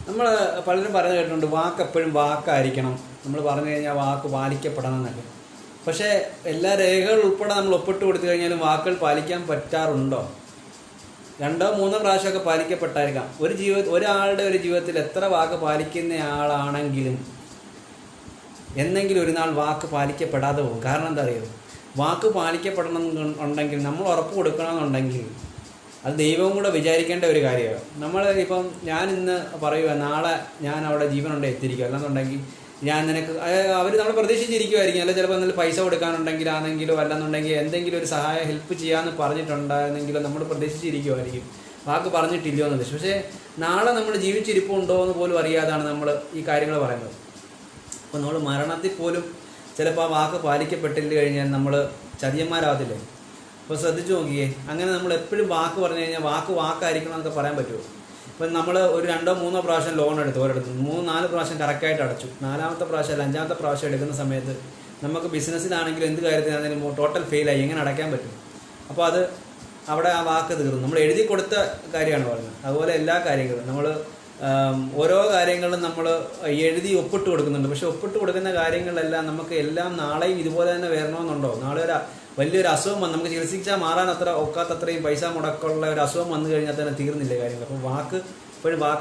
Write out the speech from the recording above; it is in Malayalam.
നമ്മൾ പലരും പറഞ്ഞു കേട്ടിട്ടുണ്ട് വാക്ക് എപ്പോഴും വാക്കായിരിക്കണം, നമ്മൾ പറഞ്ഞു കഴിഞ്ഞാൽ വാക്ക് പാലിക്കപ്പെടണം എന്നൊക്കെ. പക്ഷേ എല്ലാ രേഖകൾ ഉൾപ്പെടെ നമ്മൾ ഒപ്പിട്ട് കൊടുത്തു കഴിഞ്ഞാലും വാക്കുകൾ പാലിക്കാൻ പറ്റാറുണ്ടോ? 2 or 3 പ്രാവശ്യമൊക്കെ പാലിക്കപ്പെട്ടായിരിക്കാം. ഒരാളുടെ ഒരു ജീവിതത്തിൽ എത്ര വാക്ക് പാലിക്കുന്ന ആളാണെങ്കിലും എന്നെങ്കിലും ഒരു നാൾ വാക്ക് പാലിക്കപ്പെടാതെ പോകും. കാരണം എന്താ അറിയോ, വാക്ക് പാലിക്കപ്പെടണം ഉണ്ടെങ്കിൽ നമ്മൾ ഉറപ്പ് കൊടുക്കണമെന്നുണ്ടെങ്കിൽ അത് ദൈവവും കൂടെ വിചാരിക്കേണ്ട ഒരു കാര്യമാണ്. നമ്മൾ ഇപ്പം ഞാൻ ഇന്ന് പറയുക നാളെ ഞാൻ അവിടെ ജീവനുണ്ടെ എത്തിയിരിക്കുക, അല്ലെന്നുണ്ടെങ്കിൽ ഞാൻ നിനക്ക് അവർ നമ്മൾ പ്രതീക്ഷിച്ചിരിക്കുമായിരിക്കും, അല്ല ചിലപ്പോൾ എന്തെങ്കിലും പൈസ കൊടുക്കാനുണ്ടെങ്കിലാണെങ്കിലോ അല്ലെന്നുണ്ടെങ്കിൽ എന്തെങ്കിലും ഒരു സഹായം ഹെൽപ്പ് ചെയ്യാമെന്ന് പറഞ്ഞിട്ടുണ്ടായിരുന്നെങ്കിലോ നമ്മൾ പ്രതീക്ഷിച്ചിരിക്കുമായിരിക്കും, വാക്ക് പറഞ്ഞിട്ടില്ലയോ എന്ന്. പക്ഷേ നാളെ നമ്മൾ ജീവിച്ചിരിപ്പുണ്ടോ എന്ന് പോലും അറിയാതാണ് നമ്മൾ ഈ കാര്യങ്ങൾ പറയുന്നത്. അപ്പോൾ നമ്മൾ മരണത്തിൽ പോലും ചിലപ്പോൾ ആ വാക്ക് പാലിക്കപ്പെട്ടില്ല കഴിഞ്ഞാൽ നമ്മൾ ചതിയന്മാരാകത്തില്ലേ? അപ്പോൾ ശ്രദ്ധിച്ചു നോക്കിയേ, അങ്ങനെ നമ്മൾ എപ്പോഴും വാക്ക് പറഞ്ഞു കഴിഞ്ഞാൽ വാക്കായിരിക്കണം എന്നൊക്കെ പറയാൻ പറ്റുമോ? ഇപ്പം നമ്മൾ ഒരു 2 or 3 പ്രാവശ്യം ലോൺ എടുത്തു, ഒരിടത്ത് 3-4 പ്രാവശ്യം കറക്റ്റായിട്ട് അടച്ചു, 4ാമത്തെ പ്രാവശ്യം അല്ല 5ാമത്തെ പ്രാവശ്യം എടുക്കുന്ന സമയത്ത് നമുക്ക് ബിസിനസ്സിലാണെങ്കിലും എന്ത് കാര്യത്തിനാണെങ്കിലും ടോട്ടൽ ഫെയിലായി, എങ്ങനെ അടയ്ക്കാൻ പറ്റും? അപ്പോൾ അത് അവിടെ ആ വാക്ക് തീർന്നു. നമ്മൾ എഴുതി കൊടുത്ത കാര്യമാണ് പറഞ്ഞത്. അതുപോലെ എല്ലാ കാര്യങ്ങളും നമ്മൾ ഓരോ കാര്യങ്ങളും നമ്മൾ എഴുതി ഒപ്പിട്ട് കൊടുക്കുന്നുണ്ട്. പക്ഷെ ഒപ്പിട്ട് കൊടുക്കുന്ന കാര്യങ്ങളെല്ലാം നമുക്ക് എല്ലാം നാളെയും ഇതുപോലെ തന്നെ വരണമെന്നുണ്ടോ? നാളെ വലിയൊരു അസുഖം വന്ന് നമുക്ക് ചികിത്സിച്ചാൽ മാറാൻ ഒക്കാത്തത്രയും പൈസ മുടക്കമുള്ള ഒരു അസുഖം വന്നു കഴിഞ്ഞാൽ തന്നെ തീർന്നില്ലേ കാര്യങ്ങൾ. അപ്പോൾ വാക്ക് എപ്പോഴും വാക്ക്